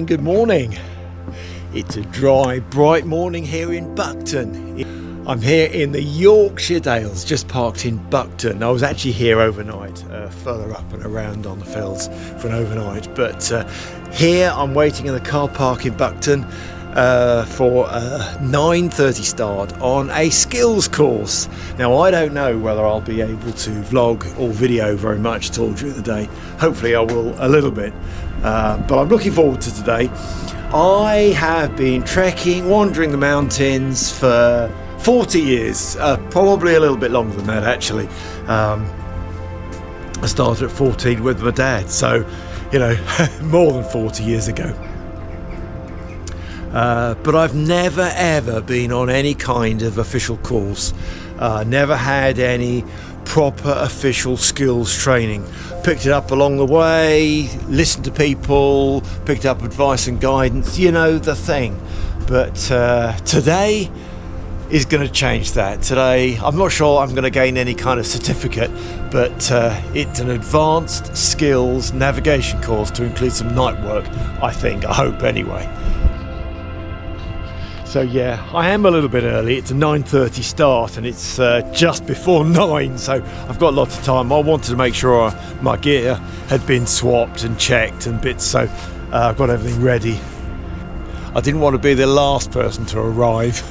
good morning. It's a dry, bright morning here in Buckden. I'm here in the Yorkshire Dales, just parked in Buckden. I was actually here overnight, further up and around on the fells for an overnight. But here I'm waiting in the car park in Buckden for a 9:30 start on a skills course. Now I don't know whether I'll be able to vlog or video very much at all during the day. Hopefully I will a little bit, but I'm looking forward to today. I have been trekking, wandering the mountains for 40 years, probably a little bit longer than that actually. I started at 14 with my dad, so you know, more than 40 years ago. But I've never ever been on any kind of official course, never had any proper official skills training. Picked it up along the way, listened to people, picked up advice and guidance, you know, the thing. But today is going to change that. Today I'm not sure I'm going to gain any kind of certificate, but it's an advanced skills navigation course to include some night work, I hope anyway. So yeah, I am a little bit early. It's a 9:30 start and it's just before 9, so I've got lots of time. I wanted to make sure my gear had been swapped and checked and bits, so I've got everything ready. I didn't want to be the last person to arrive.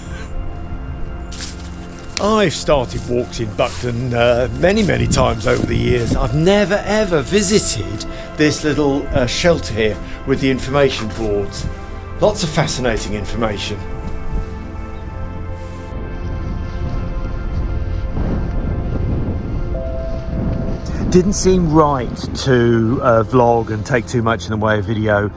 I've started walks in Buckden many times over the years. I've never ever visited this little shelter here with the information boards. Lots of fascinating information. Didn't seem right to vlog and take too much in the way of video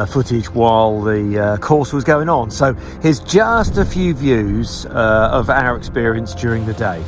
footage while the course was going on. So here's just a few views of our experience during the day.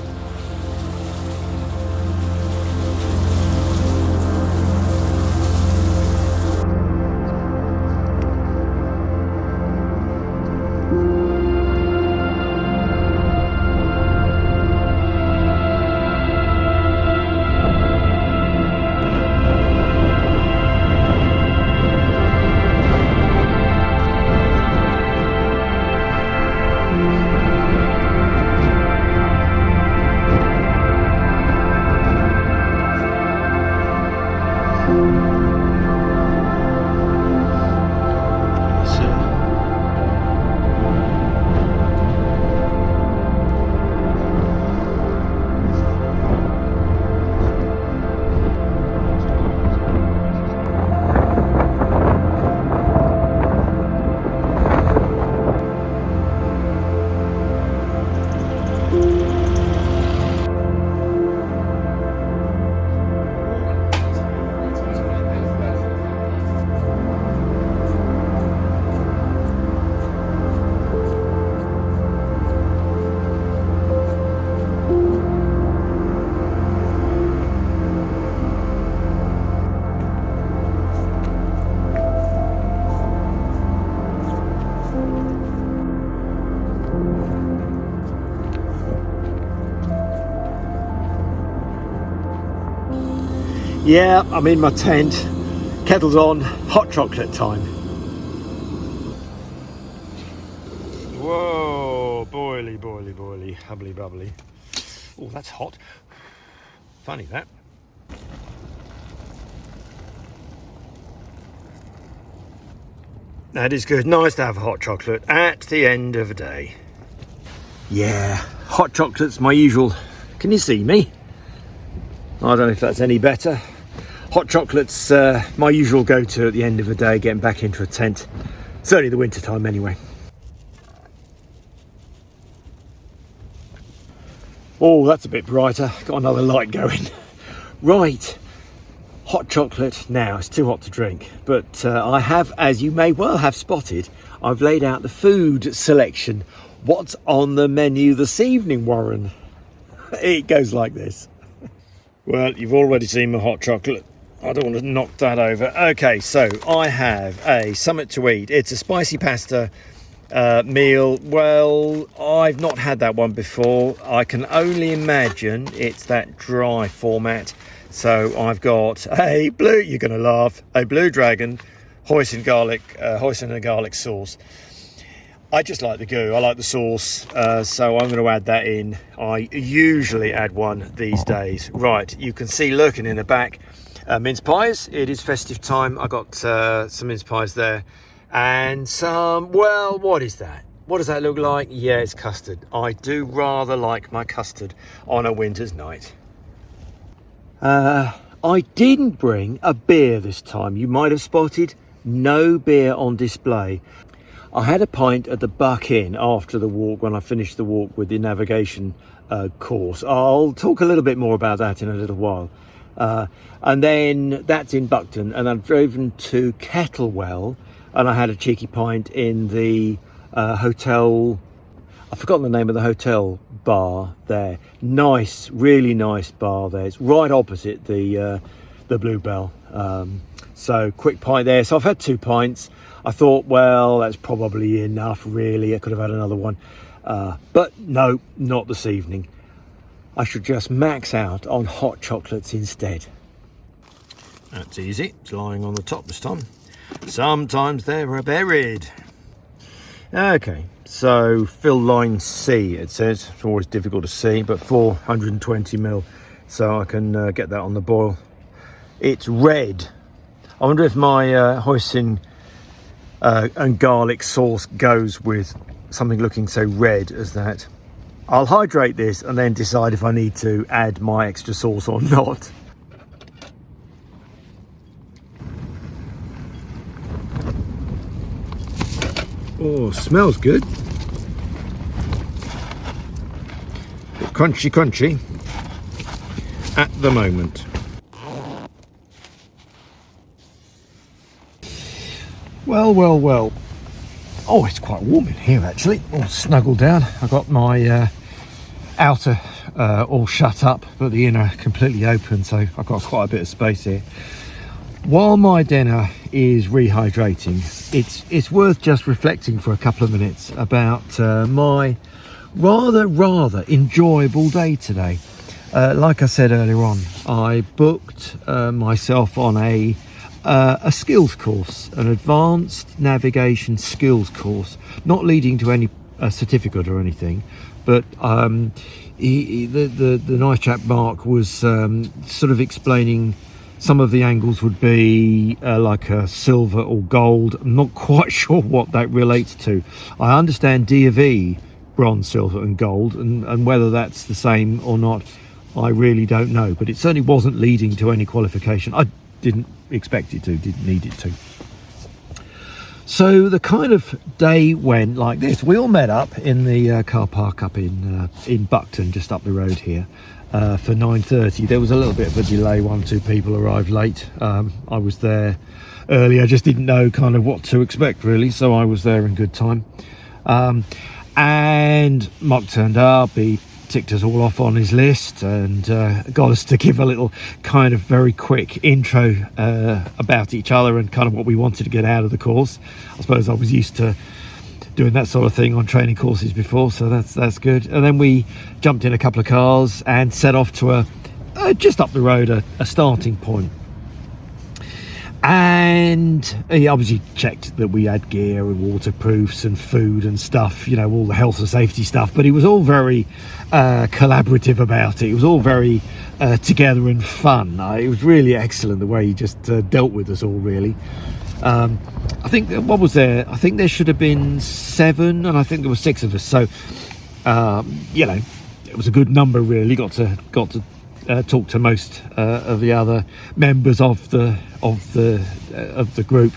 Yeah, I'm in my tent, kettle's on, hot chocolate time. Whoa, boily, hubbly bubbly. Oh, that's hot. Funny that. That is good. Nice to have hot chocolate at the end of the day. Yeah, hot chocolate's my usual. Can you see me? I don't know if that's any better. Hot chocolate's my usual go-to at the end of the day, getting back into a tent. Certainly the winter time anyway. Oh, that's a bit brighter. Got another light going. Right, hot chocolate now. It's too hot to drink, but I have, as you may well have spotted, I've laid out the food selection. What's on the menu this evening, Warren? It goes like this. Well, you've already seen my hot chocolate. I don't want to knock that over. Okay, so I have a Summit to Eat. It's a spicy pasta meal. Well, I've not had that one before. I can only imagine it's that dry format. So I've got a blue, you're going to laugh, a blue dragon, hoisin and garlic sauce. I just like the goo. I like the sauce, so I'm going to add that in. I usually add one these days. Right, you can see lurking in the back mince pies. It is festive time. I got some mince pies there, and some. Well, what is that? What does that look like? Yeah, it's custard. I do rather like my custard on a winter's night. I didn't bring a beer this time. You might have spotted no beer on display. I had a pint at the Buckden after the walk, when I finished the walk with the navigation course. I'll talk a little bit more about that in a little while. And then that's in Buckden, and I've driven to Kettlewell, and I had a cheeky pint in the hotel. I've forgotten the name of the hotel bar there. Nice, really nice bar there. It's right opposite the Bluebell. So quick pint there. So I've had 2 pints. I thought, well, that's probably enough, really. I could have had another one. But no, not this evening. I should just max out on hot chocolates instead. That's easy. It's lying on the top this time. Sometimes they're buried. Okay, so fill line C, it says. It's always difficult to see, but 420ml. So I can get that on the boil. It's red. I wonder if my hoisin and garlic sauce goes with something looking so red as that. I'll hydrate this and then decide if I need to add my extra sauce or not. Oh, smells good. Bit crunchy at the moment. Well. Oh, it's quite warm in here actually. All snuggled down. I've got my outer all shut up, but the inner completely open, so I've got quite a bit of space here. While my dinner is rehydrating, it's worth just reflecting for a couple of minutes about my rather enjoyable day today. Like I said earlier on, I booked myself on a skills course, an advanced navigation skills course, not leading to any certificate or anything, but the nice chap Mark was sort of explaining some of the angles would be like a silver or gold. I'm not quite sure what that relates to. I understand D of E, bronze, silver and gold, and whether that's the same or not, I really don't know, but it certainly wasn't leading to any qualification. I didn't expect it to, didn't need it to. So the kind of day went like this. We all met up in the car park up in Buckden, just up the road here, for 9:30. There was a little bit of a delay. 1-2 people arrived late. I was there early. I just didn't know kind of what to expect really, so I was there in good time. And Mark turned up. He ticked us all off on his list and got us to give a little kind of very quick intro about each other and kind of what we wanted to get out of the course. I suppose I was used to doing that sort of thing on training courses before, so that's good. And then we jumped in a couple of cars and set off to just up the road, a starting point. And he obviously checked that we had gear and waterproofs and food and stuff, you know, all the health and safety stuff, but he was all very collaborative about it. It was all very together and fun. It was really excellent the way he just dealt with us all, really. I think, what was there? I think there should have been 7, and I think there were 6 of us, so you know, it was a good number really. Got to talk to most of the other members of the group.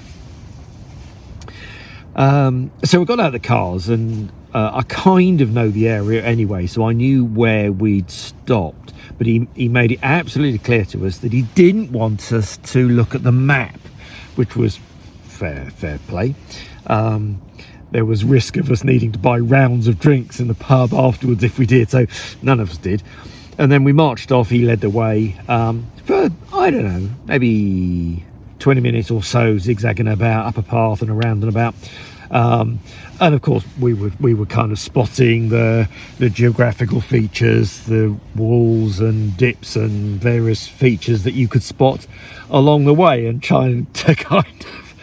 So we got out of the cars, and I kind of know the area anyway, so I knew where we'd stopped, but he made it absolutely clear to us that he didn't want us to look at the map, which was fair play. There was risk of us needing to buy rounds of drinks in the pub afterwards if we did, so none of us did. And then we marched off. He led the way for, I don't know, maybe 20 minutes or so, zigzagging about up a path and around and about. And of course, we were kind of spotting the geographical features, the walls and dips and various features that you could spot along the way, and trying to kind of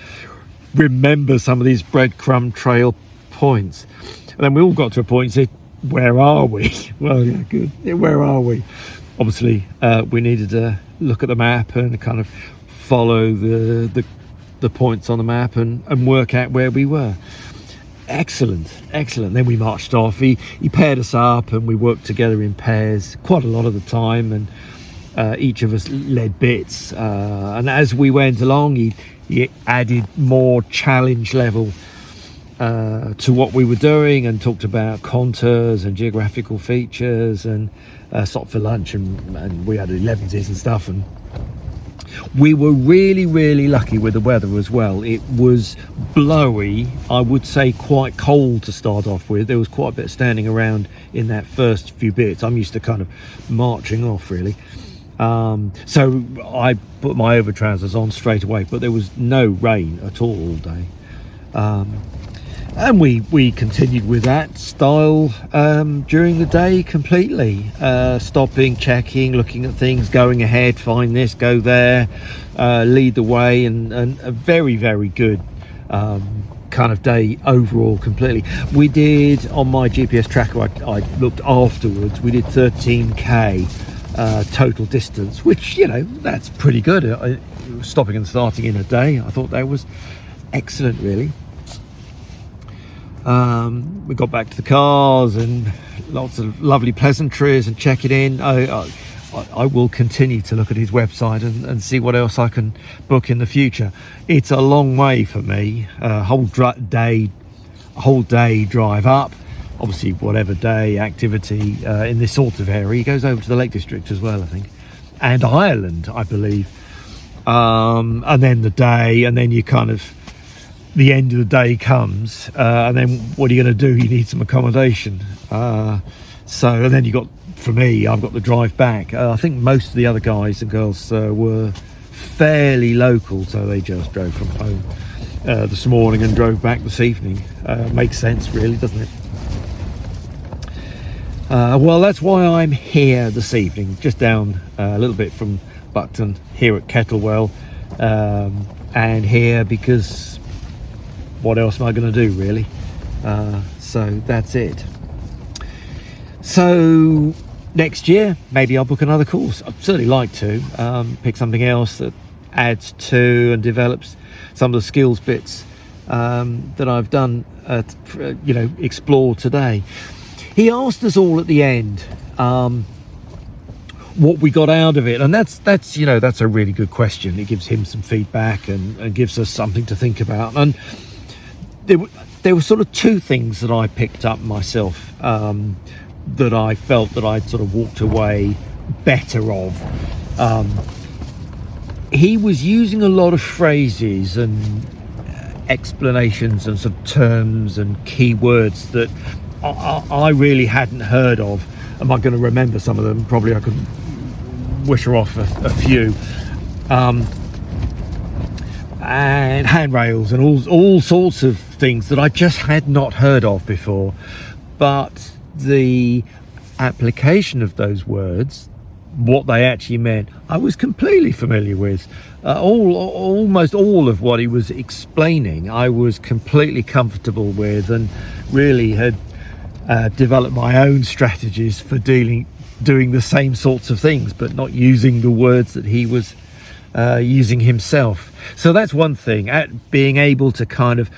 remember some of these breadcrumb trail points. And then we all got to a point and said, where are we? Well, yeah, good. Yeah, where are we? Obviously, we needed to look at the map and kind of follow the points on the map and work out where we were. Excellent. Then we marched off. He paired us up and we worked together in pairs quite a lot of the time, and each of us led bits. And as we went along, he added more challenge level to what we were doing, and talked about contours and geographical features, and stopped for lunch, and we had 11s and stuff. And we were really lucky with the weather as well. It was blowy, I would say quite cold to start off with. There was quite a bit of standing around in that first few bits. I'm used to kind of marching off really. So I put my over trousers on straight away, but there was no rain at all day. And we continued with that style during the day completely, stopping, checking, looking at things, going ahead, find this, go there, lead the way, and a very good kind of day overall completely. We did, on my GPS tracker, I looked afterwards, we did 13k total distance, which, you know, that's pretty good. Stopping and starting in a day, I thought that was excellent really. We got back to the cars and lots of lovely pleasantries and checking in. I will continue to look at his website and see what else I can book in the future. It's a long way for me, a whole day drive up. Obviously, whatever day activity in this sort of area. He goes over to the Lake District as well, I think, and Ireland, I believe. And then the day, and then you kind of, the end of the day comes, and then what are you going to do? You need some accommodation. And then you got, for me, I've got the drive back. I think most of the other guys and girls were fairly local, so they just drove from home this morning and drove back this evening. Makes sense really, doesn't it? Well, that's why I'm here this evening, just down a little bit from Buckden, here at Kettlewell, and here because what else am I going to do really? So that's it. So next year maybe I'll book another course. I'd certainly like to pick something else that adds to and develops some of the skills bits that I've done, explore today. He asked us all at the end what we got out of it, and that's a really good question. It gives him some feedback and gives us something to think about. And there were sort of two things that I picked up myself that I felt that I'd sort of walked away better of. He was using a lot of phrases and explanations and some terms and keywords that I really hadn't heard of. Am I going to remember some of them? Probably I could wish her off a few. And handrails and all sorts of things that I just had not heard of before. But the application of those words, what they actually meant, I was completely familiar with. Almost all of what he was explaining, I was completely comfortable with, and really had developed my own strategies for doing the same sorts of things, but not using the words that he was using himself. So that's one thing, at being able to kind of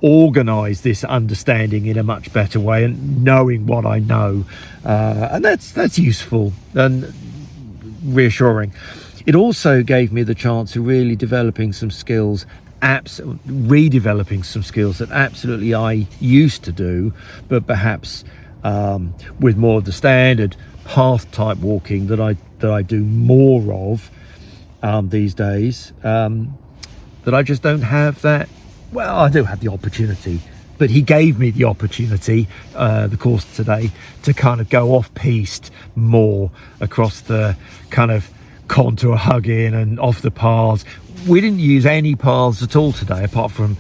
organize this understanding in a much better way and knowing what I know, and that's useful and reassuring. It also gave me the chance of really developing some skills, redeveloping some skills that absolutely I used to do, but perhaps with more of the standard path type walking that I do more of these days, that I just don't have that. Well, I do have the opportunity, but he gave me the opportunity, the course today, to kind of go off piste more across the kind of contour hugging and off the paths. We didn't use any paths at all today, apart from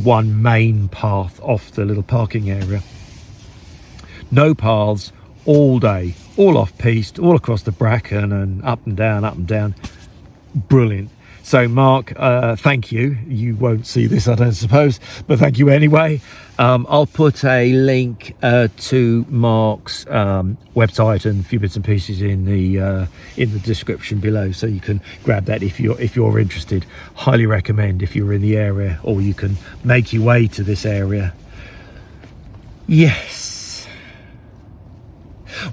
one main path off the little parking area. No paths all day, all off piste, all across the bracken and up and down. Brilliant. So Mark, thank you. You won't see this, I don't suppose, but thank you anyway. I'll put a link to Mark's website and a few bits and pieces in the description below, so you can grab that if you're interested. Highly recommend if you're in the area, or you can make your way to this area. Yes.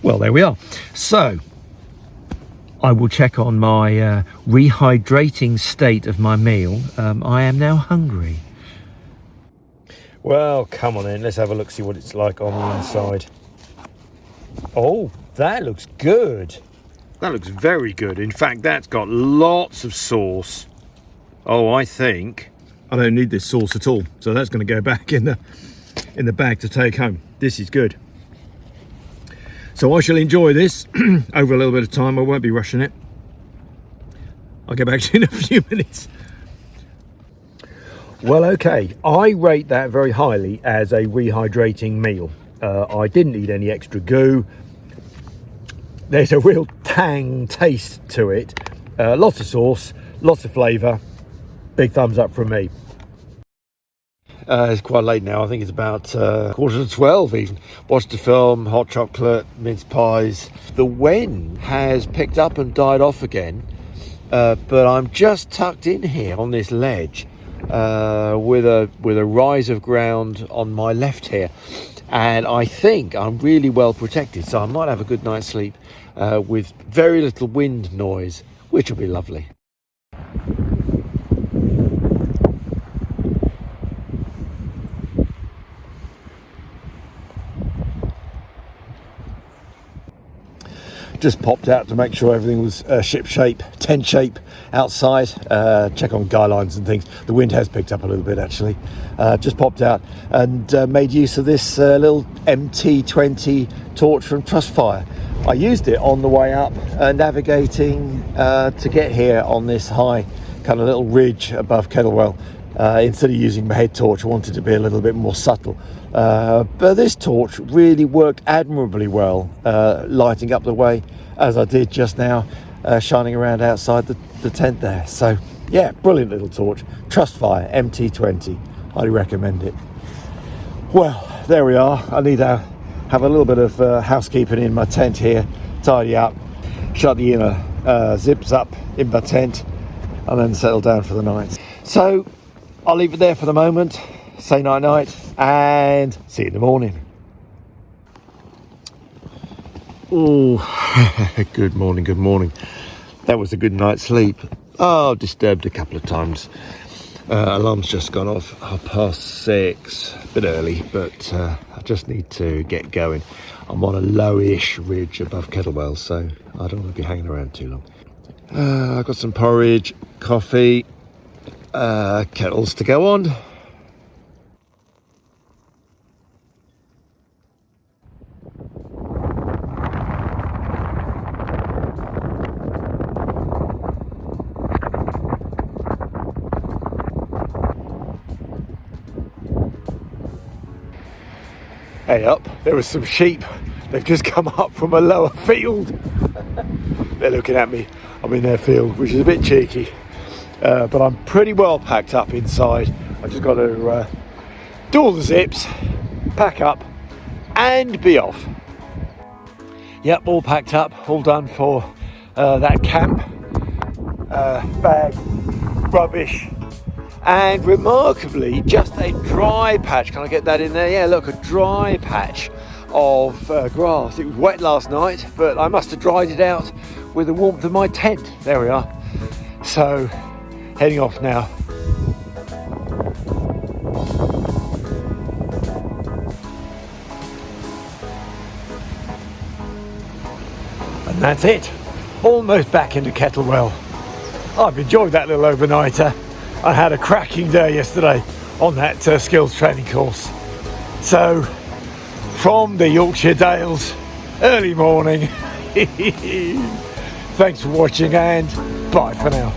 Well, there we are. So I will check on my rehydrating state of my meal. I am now hungry. Well, come on then, let's have a look, see what it's like on the inside. Oh, that looks good. That looks very good. In fact, that's got lots of sauce. Oh, I think I don't need this sauce at all, so that's going to go back in the bag to take home. This is good. So I shall enjoy this over a little bit of time. I won't be rushing it. I'll get back to you in a few minutes. Well, okay, I rate that very highly as a rehydrating meal. I didn't need any extra goo. There's a real tang taste to it. Lots of sauce, lots of flavour. Big thumbs up from me. It's quite late now. I think it's about 11:45 even. Watched a film, hot chocolate, mince pies. The wind has picked up and died off again, but I'm just tucked in here on this ledge with a rise of ground on my left here, and I think I'm really well protected, so I might have a good night's sleep with very little wind noise, which will be lovely. Just popped out to make sure everything was ship shape, tent shape outside, check on guy lines and things. The wind has picked up a little bit actually. Just popped out and made use of this little MT20 torch from TrustFire. I used it on the way up, navigating to get here on this high kind of little ridge above Kettlewell. Instead of using my head torch, I wanted to be a little bit more subtle. But this torch really worked admirably well, lighting up the way as I did just now, shining around outside the tent there. So yeah, brilliant little torch. TrustFire MT20, highly recommend it. Well, there we are. I need to have a little bit of housekeeping in my tent here, tidy up, shut the inner zips up in my tent, and then settle down for the night. So I'll leave it there for the moment, say night night, and see you in the morning. Oh, good morning, good morning. That was a good night's sleep. Oh, disturbed a couple of times. Alarm's just gone off, 6:30, a bit early, but I just need to get going. I'm on a lowish ridge above Kettlewell, so I don't want to be hanging around too long. I've got some porridge, coffee, kettles to go on. Hey up, there was some sheep. They've just come up from a lower field. They're looking at me. I'm in their field, which is a bit cheeky. But I'm pretty well packed up inside. I've just got to do all the zips, pack up and be off. Yep, all packed up, all done for that camp. Bag, rubbish, and remarkably just a dry patch. Can I get that in there? Yeah, look, a dry patch of grass. It was wet last night, but I must have dried it out with the warmth of my tent. There we are. So heading off now. And that's it. Almost back into Kettlewell. I've enjoyed that little overnighter. I had a cracking day yesterday on that skills training course. So from the Yorkshire Dales, early morning. Thanks for watching and bye for now.